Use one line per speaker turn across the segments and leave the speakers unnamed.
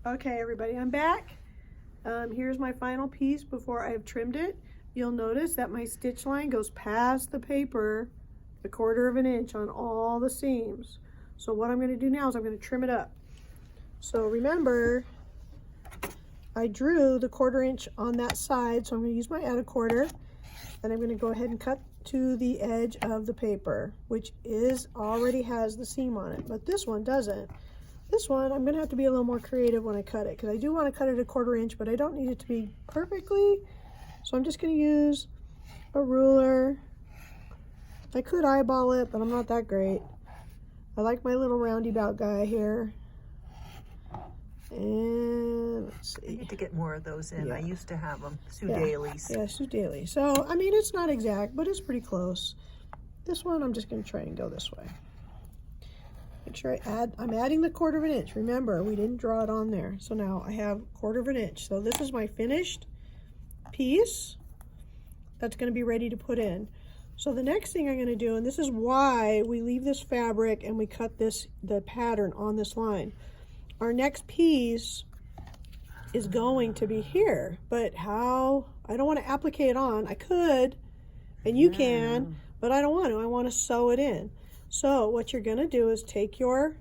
Okay, everybody, I'm back. Here's my final piece before I have trimmed it. You'll notice that my stitch line goes past the paper a 1/4 of an inch on all the seams. So what I'm going to do now is I'm going to trim it up. So remember, I drew the 1/4 inch on that side, so I'm going to use my add a 1/4, and I'm going to go ahead and cut to the edge of the paper, which already has the seam on it, but this one doesn't. This one, I'm going to have to be a little more creative when I cut it, because I do want to cut it a 1/4 inch, but I don't need it to be perfectly. So I'm just going to use a ruler. I could eyeball it, but I'm not that great. I like my little roundabout guy here. And let's see.
I need to get more of those in.
Yeah.
I used to have them, Sue Daly's.
Yeah, Sue Daly. So, I mean, it's not exact, but it's pretty close. This one, I'm just going to try and go this way. Make sure I'm adding the 1/4 of an inch. Remember, we didn't draw it on there. So now I have 1/4 of an inch. So this is my finished piece that's going to be ready to put in. So the next thing I'm going to do, and this is why we leave this fabric and we cut the pattern on this line. Our next piece is going to be here, but how? I don't want to applique it on. I could, and you can, but I don't want to. I want to sew it in. So what you're going to do is take your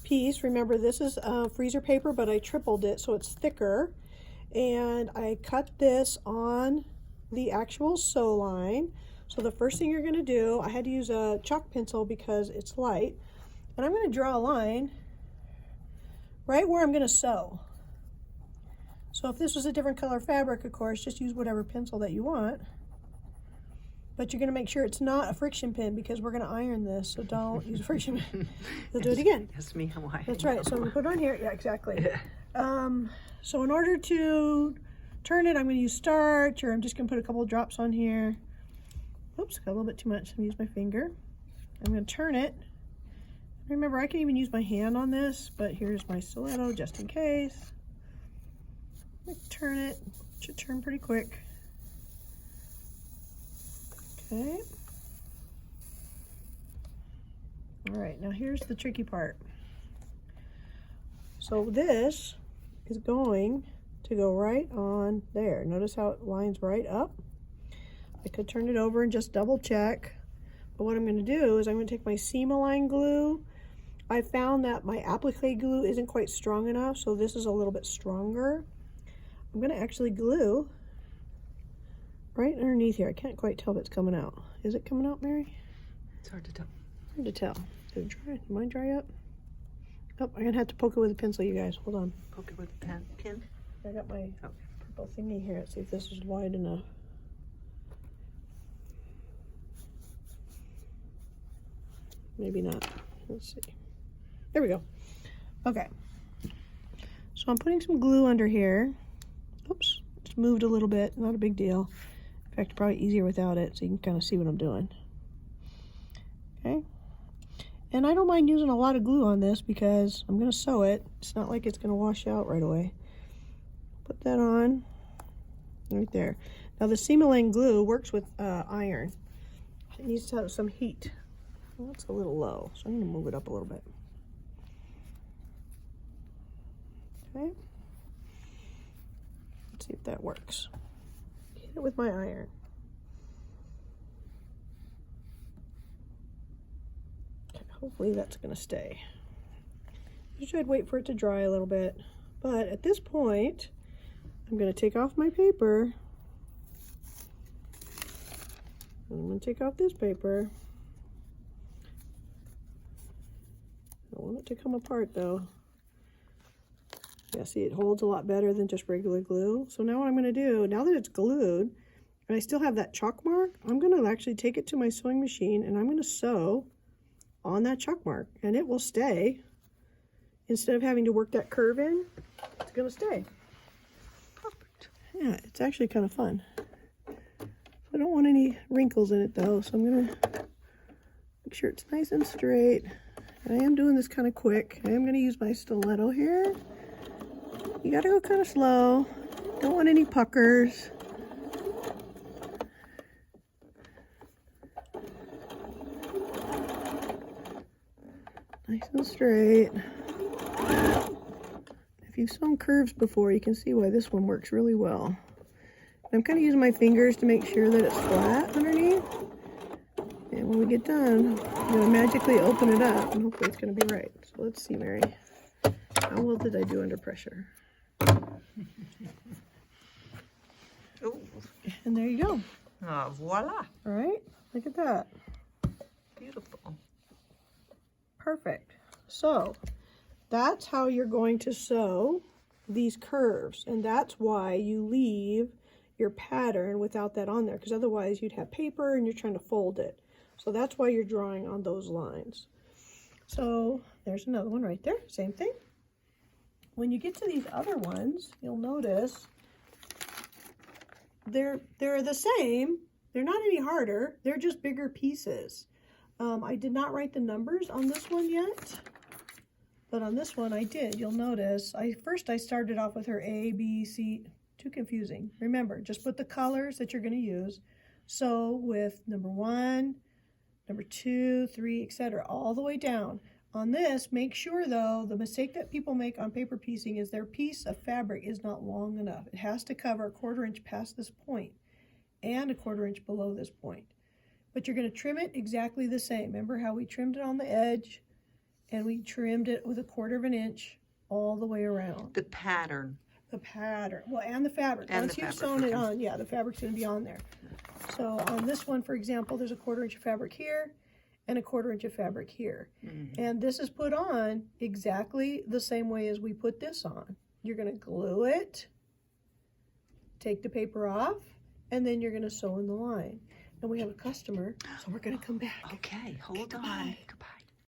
piece. Remember, this is freezer paper, but I tripled it so it's thicker. And I cut this on the actual sew line. So the first thing you're going to do, I had to use a chalk pencil because it's light. And I'm going to draw a line right where I'm going to sew. So if this was a different color fabric, of course, just use whatever pencil that you want. But you're going to make sure it's not a friction pin because we're going to iron this, so don't use a friction pin. You'll do it again.
Yes, me, why?
That's right. So I'm going to put it on here. Yeah, exactly. So in order to turn it, I'm going to use starch, or I'm just going to put a couple of drops on here. Oops, got a little bit too much. I'm going to use my finger. I'm going to turn it. Remember, I can even use my hand on this, but here's my stiletto just in case. Turn it. It should turn pretty quick. Okay. All right, now here's the tricky part. So this is going to go right on there. Notice how it lines right up. I could turn it over and just double check. But what I'm going to do is I'm going to take my Seam-Align glue. I found that my applique glue isn't quite strong enough, so this is a little bit stronger. I'm going to actually glue right underneath here. I can't quite tell if it's coming out. Is it coming out, Mary?
It's hard to tell.
Hard to tell. Did it dry? Did mine dry up? Oh, I'm going to have to poke it with a pencil, you guys. Hold on.
Poke it with a pin?
I got my purple thingy here. Let's see if this is wide enough. Maybe not. Let's see. There we go. Okay. So I'm putting some glue under here. Oops. It's moved a little bit. Not a big deal. In fact, probably easier without it, so you can kind of see what I'm doing. Okay. And I don't mind using a lot of glue on this because I'm going to sew it. It's not like it's going to wash out right away. Put that on right there. Now the Seam-Align glue works with iron. It needs to have some heat. Well, it's a little low, so I'm going to move it up a little bit. Okay. Let's see if that works. Hit it with my iron. Okay, hopefully that's going to stay. Usually I'd wait for it to dry a little bit, but at this point, I'm going to take off my paper. And I'm going to take off this paper. I want it to come apart though. Yeah, see, it holds a lot better than just regular glue. So now what I'm going to do, now that it's glued, and I still have that chalk mark, I'm going to actually take it to my sewing machine and I'm going to sew on that chalk mark, and it will stay. Instead of having to work that curve in, it's going to stay. Perfect. Yeah, it's actually kind of fun. I don't want any wrinkles in it though, so I'm going to make sure it's nice and straight. I am doing this kind of quick. I am going to use my stiletto here. You got to go kind of slow. Don't want any puckers. Nice and straight. If you've sewn curves before, you can see why this one works really well. I'm kind of using my fingers to make sure that it's flat underneath. And when we get done, I'm going to magically open it up, and hopefully it's going to be right. So let's see, Mary. How well did I do under pressure?
Ooh.
And there you go.
Ah, voila.
All right, look at that.
Beautiful.
Perfect. So that's how you're going to sew these curves, and that's why you leave your pattern without that on there, because otherwise you'd have paper and you're trying to fold it. So that's why you're drawing on those lines. So there's another one right there, same thing. When you get to these other ones, you'll notice they're the same. They're not any harder. They're just bigger pieces. I did not write the numbers on this one yet, but on this one I did. You'll notice first I started off with her A, B, C. Too confusing. Remember, just put the colors that you're going to use. So with number 1, number 2, 3, etc., all the way down. On this, make sure though, the mistake that people make on paper piecing is their piece of fabric is not long enough. It has to cover a 1/4 inch past this point and a 1/4 inch below this point. But you're going to trim it exactly the same. Remember how we trimmed it on the edge and we trimmed it with a 1/4 inch all the way around.
The pattern.
The pattern, well, and the fabric.
And
Once
the
you've
fabric,
sewn it
okay.
on, yeah, the fabric's going to be on there. So on this one, for example, there's a 1/4 inch of fabric here and a 1/4 inch of fabric here. And this is put on exactly the same way as we put this on. You're going to glue it, take the paper off, and then you're going to sew in the line. And we have a customer, so we're going to come back.
Okay, hold on.
Goodbye.
Goodbye.